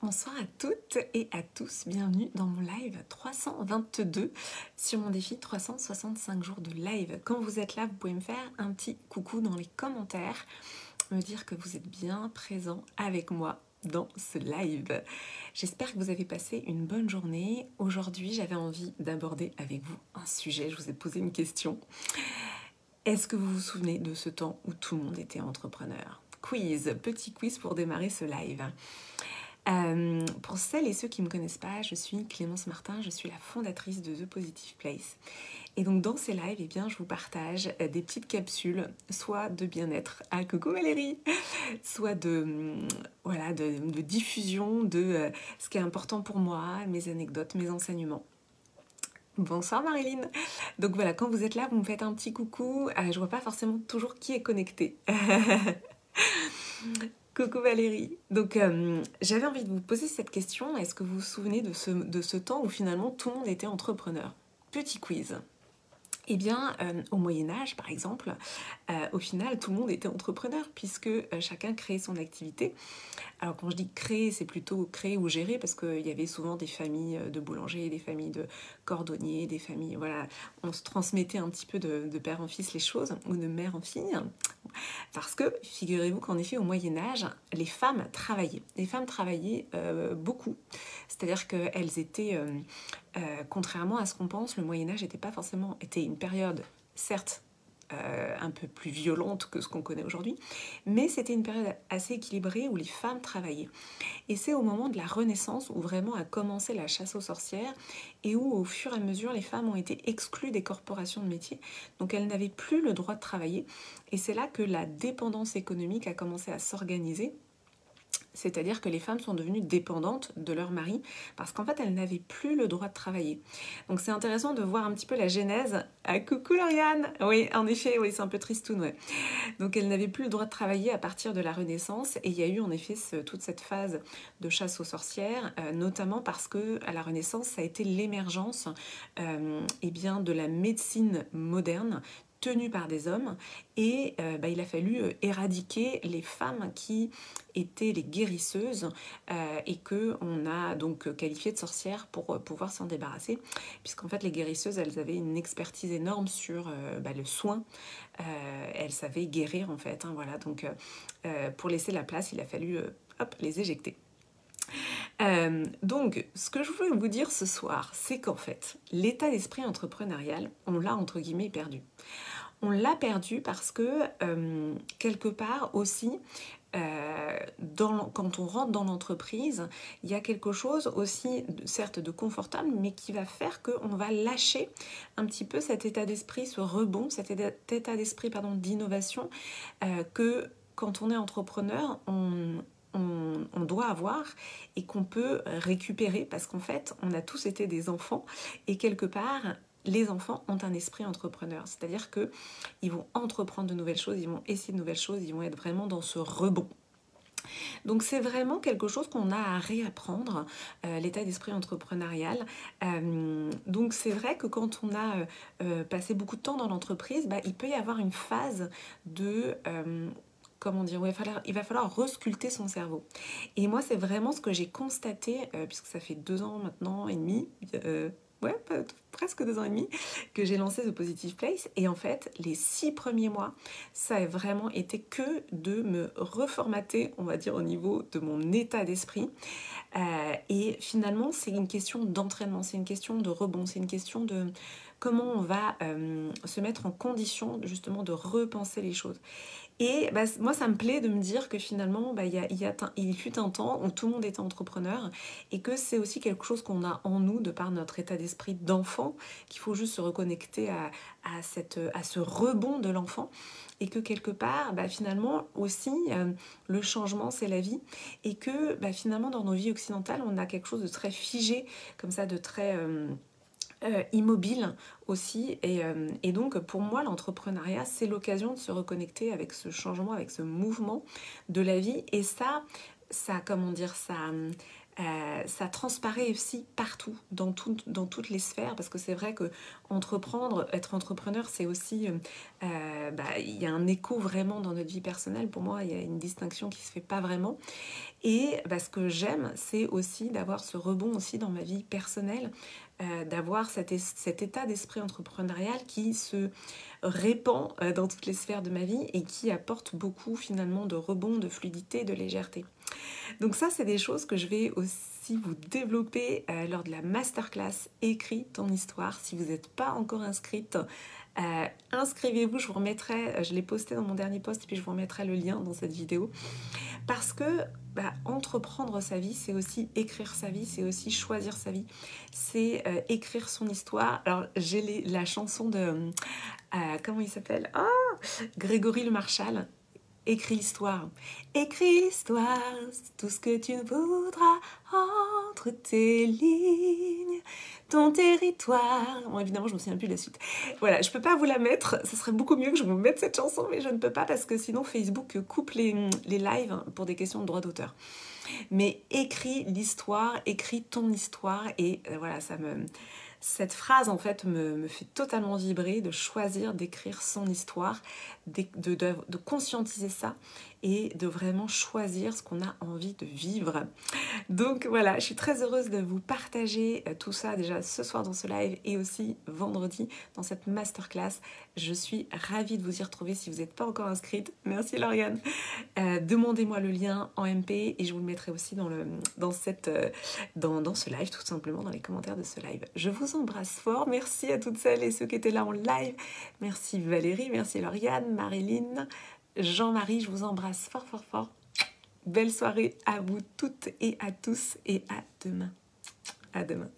Bonsoir à toutes et à tous, bienvenue dans mon live 322 sur mon défi 365 jours de live. Quand vous êtes là, vous pouvez me faire un petit coucou dans les commentaires, me dire que vous êtes bien présent avec moi dans ce live. J'espère que vous avez passé une bonne journée. Aujourd'hui, j'avais envie d'aborder avec vous un sujet, je vous ai posé une question. Est-ce que vous vous souvenez de ce temps où tout le monde était entrepreneur? Quiz, petit quiz pour démarrer ce live. Pour celles et ceux qui ne me connaissent pas, je suis Clémence Martin, je suis la fondatrice de The Positive Place. Et donc dans ces lives, je vous partage des petites capsules, soit de bien-être, coucou Valérie, soit de diffusion de ce qui est important pour moi, mes anecdotes, mes enseignements. Bonsoir Marilyn. Donc voilà, quand vous êtes là, vous me faites un petit coucou. Je vois pas forcément toujours qui est connecté. Coucou Valérie. Donc j'avais envie de vous poser cette question. Est-ce que vous vous souvenez de ce temps où finalement tout le monde était entrepreneur? Petit quiz. Eh bien, au Moyen-Âge, par exemple, au final, tout le monde était entrepreneur puisque chacun créait son activité. Alors, quand je dis créer, c'est plutôt créer ou gérer parce qu'il y avait souvent des familles de boulangers, des familles de cordonniers, des familles, voilà, on se transmettait un petit peu de père en fils les choses ou de mère en fille. Parce que, figurez-vous qu'en effet, au Moyen-Âge, les femmes travaillaient. Les femmes travaillaient beaucoup. C'est-à-dire qu'elles étaient, contrairement à ce qu'on pense, le Moyen-Âge était une période, certes, un peu plus violente que ce qu'on connaît aujourd'hui, mais c'était une période assez équilibrée où les femmes travaillaient. Et c'est au moment de la Renaissance où vraiment a commencé la chasse aux sorcières et où au fur et à mesure les femmes ont été exclues des corporations de métiers, donc elles n'avaient plus le droit de travailler. Et c'est là que la dépendance économique a commencé à s'organiser. C'est-à-dire que les femmes sont devenues dépendantes de leur mari parce qu'en fait, elles n'avaient plus le droit de travailler. Donc c'est intéressant de voir un petit peu la genèse. Ah, coucou Lauriane. Oui, en effet, oui, c'est un peu tristoun, ouais. Donc elles n'avaient plus le droit de travailler à partir de la Renaissance et il y a eu en effet toute cette phase de chasse aux sorcières, notamment parce que à la Renaissance, ça a été l'émergence de la médecine moderne tenue par des hommes et il a fallu éradiquer les femmes qui étaient les guérisseuses et qu'on a donc qualifié de sorcières pour pouvoir s'en débarrasser, puisqu'en fait les guérisseuses elles avaient une expertise énorme sur le soin, elles savaient guérir en fait, voilà, donc pour laisser la place il a fallu les éjecter. Donc, ce que je voulais vous dire ce soir, c'est qu'en fait, l'état d'esprit entrepreneurial, on l'a entre guillemets perdu. On l'a perdu parce que, quelque part aussi, quand on rentre dans l'entreprise, il y a quelque chose aussi, certes de confortable, mais qui va faire qu'on va lâcher un petit peu cet état d'esprit, ce rebond, cet état d'esprit d'innovation que quand on est entrepreneur, on doit avoir et qu'on peut récupérer parce qu'en fait, on a tous été des enfants et quelque part, les enfants ont un esprit entrepreneur. C'est-à-dire qu'ils vont entreprendre de nouvelles choses, ils vont essayer de nouvelles choses, ils vont être vraiment dans ce rebond. Donc c'est vraiment quelque chose qu'on a à réapprendre, l'état d'esprit entrepreneurial. Donc c'est vrai que quand on a passé beaucoup de temps dans l'entreprise, il peut y avoir une phase de... il va falloir resculpter son cerveau. Et moi, c'est vraiment ce que j'ai constaté, puisque ça fait 2 ans maintenant et demi, presque 2 ans et demi, que j'ai lancé The Positive Place. Et en fait, les 6 premiers mois, ça a vraiment été que de me reformater, on va dire, au niveau de mon état d'esprit. Et finalement, c'est une question d'entraînement, c'est une question de rebond, c'est une question de comment on va se mettre en condition justement de repenser les choses. Et moi, ça me plaît de me dire que finalement, il fut un temps où tout le monde était entrepreneur et que c'est aussi quelque chose qu'on a en nous de par notre état d'esprit d'enfant, qu'il faut juste se reconnecter à ce rebond de l'enfant et que quelque part, finalement aussi, le changement, c'est la vie et que finalement, dans nos vies occidentales, on a quelque chose de très figé, comme ça, de très... immobile aussi et donc pour moi l'entrepreneuriat c'est l'occasion de se reconnecter avec ce changement, avec ce mouvement de la vie et ça ça transparaît aussi partout, dans toutes les sphères, parce que c'est vrai que entreprendre, être entrepreneur, c'est aussi, il y a un écho vraiment dans notre vie personnelle. Pour moi, il y a une distinction qui se fait pas vraiment. Et ce que j'aime, c'est aussi d'avoir ce rebond aussi dans ma vie personnelle, d'avoir cet état d'esprit entrepreneurial qui se répand dans toutes les sphères de ma vie et qui apporte beaucoup finalement de rebond, de fluidité, de légèreté. Donc ça, c'est des choses que je vais aussi vous développer lors de la masterclass Écris ton histoire. Si vous n'êtes pas encore inscrite, inscrivez-vous, je vous remettrai, je l'ai posté dans mon dernier post et puis je vous remettrai le lien dans cette vidéo. Parce que entreprendre sa vie, c'est aussi écrire sa vie, c'est aussi choisir sa vie, c'est écrire son histoire. Alors j'ai la chanson de, comment il s'appelle, Grégory Le Marchal. Écris l'histoire. Écris l'histoire, c'est tout ce que tu voudras entre tes lignes, ton territoire. Bon, évidemment, je me souviens plus de la suite. Voilà, je peux pas vous la mettre. Ce serait beaucoup mieux que je vous mette cette chanson, mais je ne peux pas parce que sinon Facebook coupe les lives pour des questions de droit d'auteur. Mais écris l'histoire, écris ton histoire et voilà, cette phrase en fait me fait totalement vibrer de choisir d'écrire son histoire, de conscientiser ça et de vraiment choisir ce qu'on a envie de vivre. Donc voilà, je suis très heureuse de vous partager tout ça déjà ce soir dans ce live et aussi vendredi dans cette masterclass. Je suis ravie de vous y retrouver si vous n'êtes pas encore inscrite. Merci Lauriane. Demandez-moi le lien en MP et je vous le mettrai aussi dans ce live, tout simplement dans les commentaires de ce live. Je vous embrasse fort. Merci à toutes celles et ceux qui étaient là en live. Merci Valérie, merci Lauriane, Marilyn, Jean-Marie, je vous embrasse fort, fort, fort. Belle soirée à vous toutes et à tous et à demain. À demain.